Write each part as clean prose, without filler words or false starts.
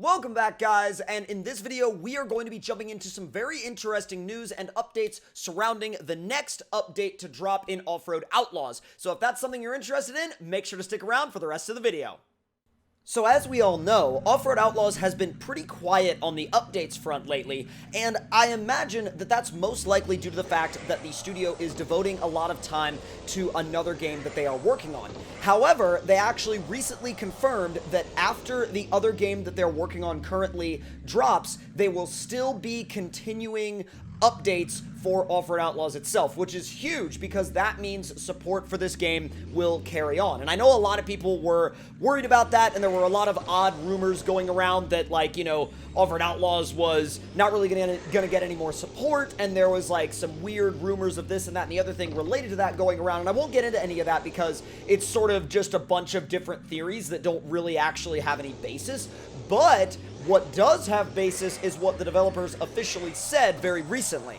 Welcome back, guys, and in this video we are going to be jumping into some very interesting news and updates surrounding the next update to drop in Offroad Outlaws. So if that's something you're interested in, make sure to stick around for the rest of the video. So as we all know, Offroad Outlaws has been pretty quiet on the updates front lately, and I imagine that that's most likely due to the fact that the studio is devoting a lot of time to another game that they are working on. However, they actually recently confirmed that after the other game that they're working on currently drops, they will still be continuing updates for Offroad Outlaws itself, which is huge because that means support for this game will carry on. And I know a lot of people were worried about that, and there were a lot of odd rumors going around that, like, you know, Offroad Outlaws was not really gonna get any more support, and there was like some weird rumors of this and that and the other thing related to that going around, and I won't get into any of that because it's sort of just a bunch of different theories that don't really actually have any basis. But what does have basis is what the developers officially said very recently.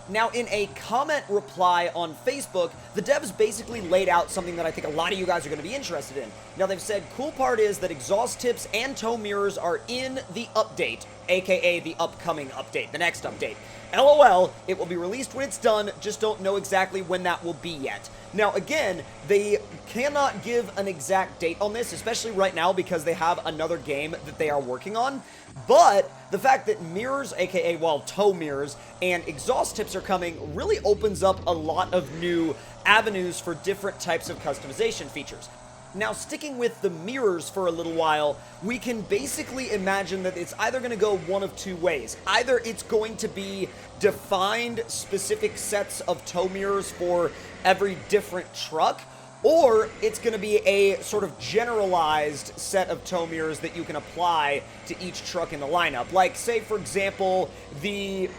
Now, in a comment reply on Facebook, the devs basically laid out something that I think a lot of you guys are going to be interested in. Now, they've said, cool part is that exhaust tips and tow mirrors are in the update, aka the upcoming update, the next update. LOL, it will be released when it's done, just don't know exactly when that will be yet. Now, again, they cannot give an exact date on this, especially right now because they have another game that they are working on. But the fact that mirrors, aka, well, tow mirrors, and exhaust tips are coming really opens up a lot of new avenues for different types of customization features. Now, sticking with the mirrors for a little while, we can basically imagine that it's either going to go one of two ways. Either it's going to be defined specific sets of tow mirrors for every different truck, or it's going to be a sort of generalized set of tow mirrors that you can apply to each truck in the lineup. Like, say for example, the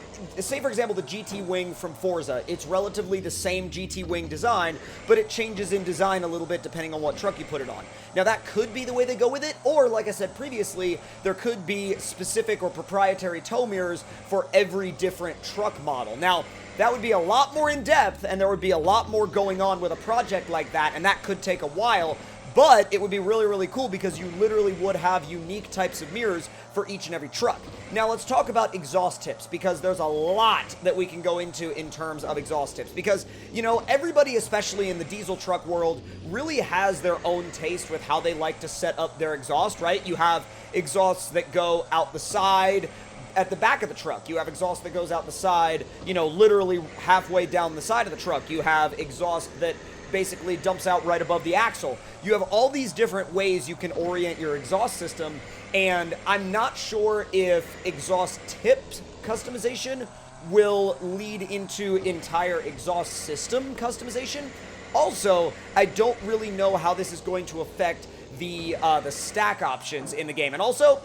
GT Wing from Forza. It's relatively the same GT Wing design, but it changes in design a little bit depending on what truck you put it on. Now, that could be the way they go with it, or like I said previously, there could be specific or proprietary tow mirrors for every different truck model. Now, that would be a lot more in-depth, and there would be a lot more going on with a project like that, and that could take a while, but it would be really, really cool because you literally would have unique types of mirrors for each and every truck. Now, let's talk about exhaust tips, because there's a lot that we can go into in terms of exhaust tips, because, you know, everybody, especially in the diesel truck world, really has their own taste with how they like to set up their exhaust, right? You have exhausts that go out the side, at the back of the truck. You have exhaust that goes out the side, you know, literally halfway down the side of the truck. You have exhaust that basically dumps out right above the axle. You have all these different ways you can orient your exhaust system, and I'm not sure if exhaust tip customization will lead into entire exhaust system customization. Also, I don't really know how this is going to affect the stack options in the game. And also,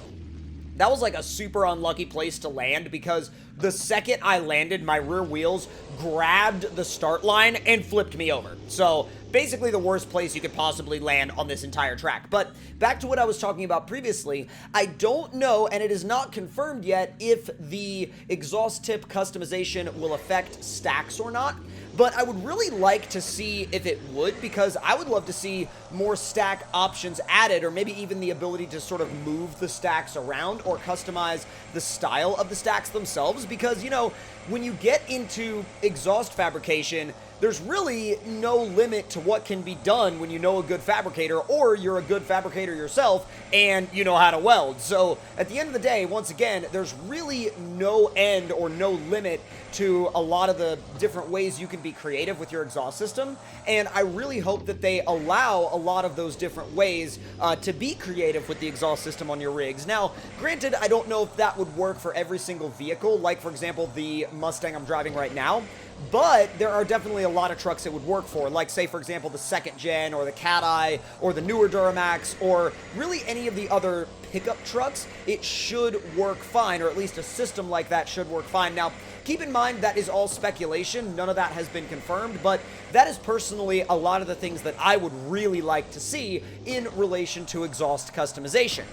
that was like a super unlucky place to land because the second I landed, my rear wheels grabbed the start line and flipped me over. So basically the worst place you could possibly land on this entire track. But back to what I was talking about previously, I don't know, and it is not confirmed yet, if the exhaust tip customization will affect stacks or not. But I would really like to see if it would, because I would love to see more stack options added, or maybe even the ability to sort of move the stacks around or customize the style of the stacks themselves. Because, you know, when you get into exhaust fabrication, there's really no limit to what can be done when you know a good fabricator, or you're a good fabricator yourself and you know how to weld. So at the end of the day, once again, there's really no end or no limit to a lot of the different ways you can be creative with your exhaust system, and I really hope that they allow a lot of those different ways to be creative with the exhaust system on your rigs. Now, granted, I don't know if that would work for every single vehicle, like for example the Mustang I'm driving right now, but there are definitely a lot of trucks it would work for, like say for example the second gen, or the Cat-Eye, or the newer Duramax, or really any of the other pickup trucks. It should work fine, or at least a system like that should work fine. Now, keep in mind that is all speculation, none of that has been confirmed, but that is personally a lot of the things that I would really like to see in relation to exhaust customization.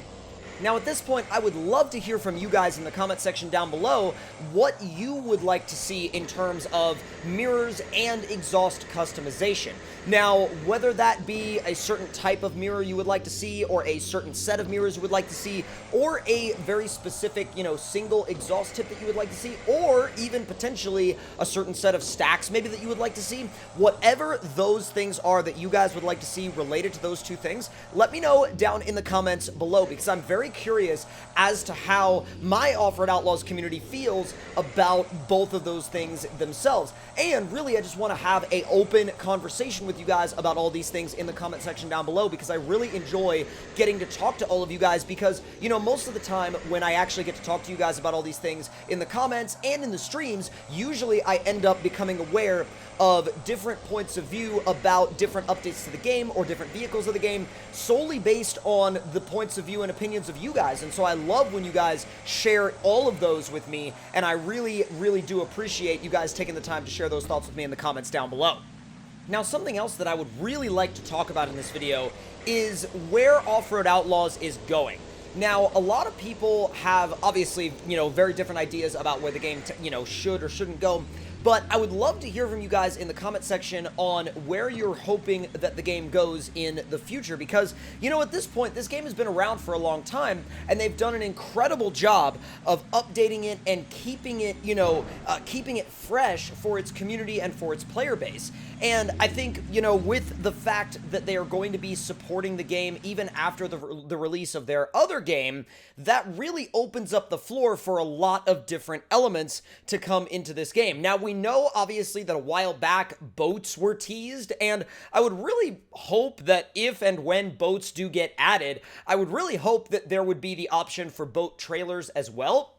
Now, at this point, I would love to hear from you guys in the comment section down below what you would like to see in terms of mirrors and exhaust customization. Now, whether that be a certain type of mirror you would like to see, or a certain set of mirrors you would like to see, or a very specific, single exhaust tip that you would like to see, or even potentially a certain set of stacks maybe that you would like to see, whatever those things are that you guys would like to see related to those two things, let me know down in the comments below, because I'm very curious as to how my Offroad Outlaws community feels about both of those things themselves. And really, I just want to have an open conversation with you guys about all these things in the comment section down below, because I really enjoy getting to talk to all of you guys, because, most of the time when I actually get to talk to you guys about all these things in the comments and in the streams, usually I end up becoming aware of different points of view about different updates to the game or different vehicles of the game, solely based on the points of view and opinions of you guys. And so I love when you guys share all of those with me, and I really, really do appreciate you guys taking the time to share those thoughts with me in the comments down below. Now, something else that I would really like to talk about in this video is where Offroad Outlaws is going. Now, a lot of people have, obviously, very different ideas about where the game, should or shouldn't go. But I would love to hear from you guys in the comment section on where you're hoping that the game goes in the future, because, at this point, this game has been around for a long time, and they've done an incredible job of updating it and keeping it, keeping it fresh for its community and for its player base. And I think, with the fact that they are going to be supporting the game even after the release of their other game, that really opens up the floor for a lot of different elements to come into this game. Now, we know, obviously, that a while back, boats were teased, and I would really hope that if and when boats do get added, I would really hope that there would be the option for boat trailers as well.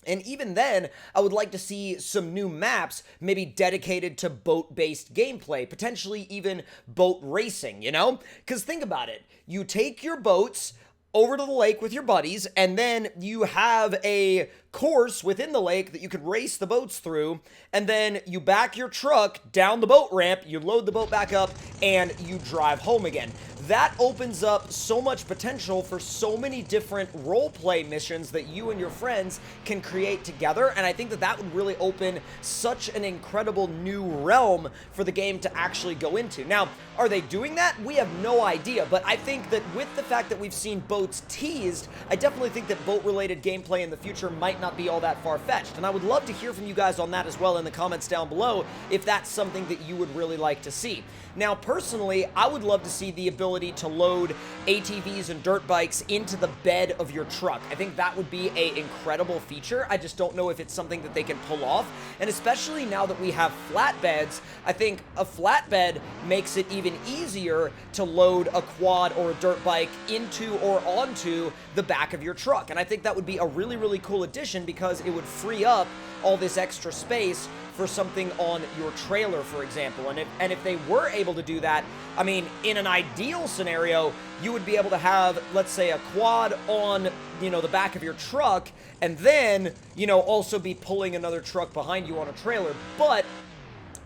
And even then, I would like to see some new maps maybe dedicated to boat-based gameplay, potentially even boat racing, Because think about it. You take your boats over to the lake with your buddies, and then you have a course within the lake that you could race the boats through, and then you back your truck down the boat ramp, you load the boat back up, and you drive home again. That opens up so much potential for so many different roleplay missions that you and your friends can create together, and I think that that would really open such an incredible new realm for the game to actually go into. Now, are they doing that? We have no idea, but I think that with the fact that we've seen boats teased, I definitely think that boat-related gameplay in the future might not be all that far-fetched, and I would love to hear from you guys on that as well in the comments down below if that's something that you would really like to see. Now, personally, I would love to see the ability to load ATVs and dirt bikes into the bed of your truck. I think that would be an incredible feature. I just don't know if it's something that they can pull off, and especially now that we have flatbeds, I think a flatbed makes it even easier to load a quad or a dirt bike into or onto the back of your truck, and I think that would be a really, really cool addition, because it would free up all this extra space for something on your trailer, for example. And if they were able to do that, I mean, in an ideal scenario, you would be able to have, let's say, a quad on, the back of your truck, and then, also be pulling another truck behind you on a trailer. But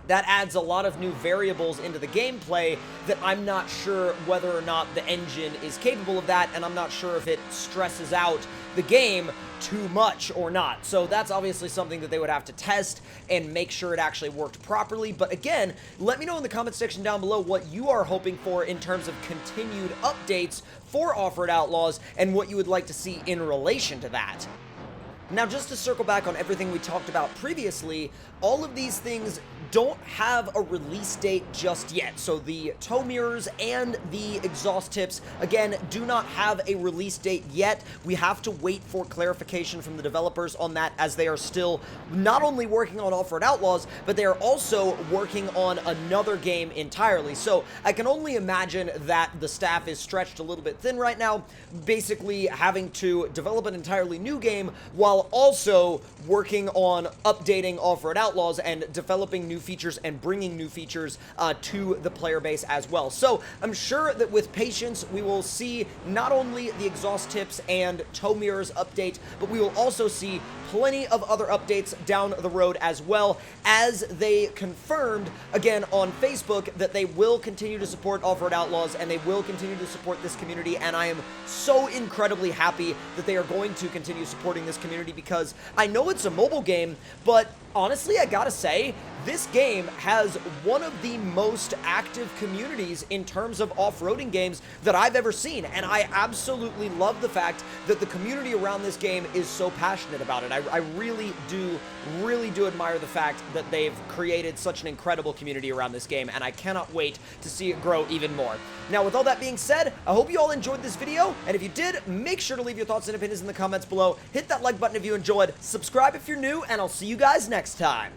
that adds a lot of new variables into the gameplay that I'm not sure whether or not the engine is capable of that, and I'm not sure if it stresses out the game too much or not. So that's obviously something that they would have to test and make sure it actually worked properly. But again, let me know in the comment section down below what you are hoping for in terms of continued updates for Offroad Outlaws and what you would like to see in relation to that. Now, just to circle back on everything we talked about previously, all of these things don't have a release date just yet. So the tow mirrors and the exhaust tips, again, do not have a release date yet. We have to wait for clarification from the developers on that, as they are still not only working on Offroad Outlaws, but they are also working on another game entirely. So I can only imagine that the staff is stretched a little bit thin right now, basically having to develop an entirely new game while also working on updating Offroad Outlaws and developing new features and bringing new features to the player base as well. So I'm sure that with patience, we will see not only the exhaust tips and tow mirrors update, but we will also see plenty of other updates down the road, as well as they confirmed again on Facebook that they will continue to support Offroad Outlaws and they will continue to support this community, and I am so incredibly happy that they are going to continue supporting this community community, because I know it's a mobile game, but honestly, I gotta say, this game has one of the most active communities in terms of off-roading games that I've ever seen, and I absolutely love the fact that the community around this game is so passionate about it. I really do admire the fact that they've created such an incredible community around this game, and I cannot wait to see it grow even more. Now, with all that being said, I hope you all enjoyed this video, and if you did, make sure to leave your thoughts and opinions in the comments below. Hit that like button if you enjoyed, subscribe if you're new, and I'll see you guys next time.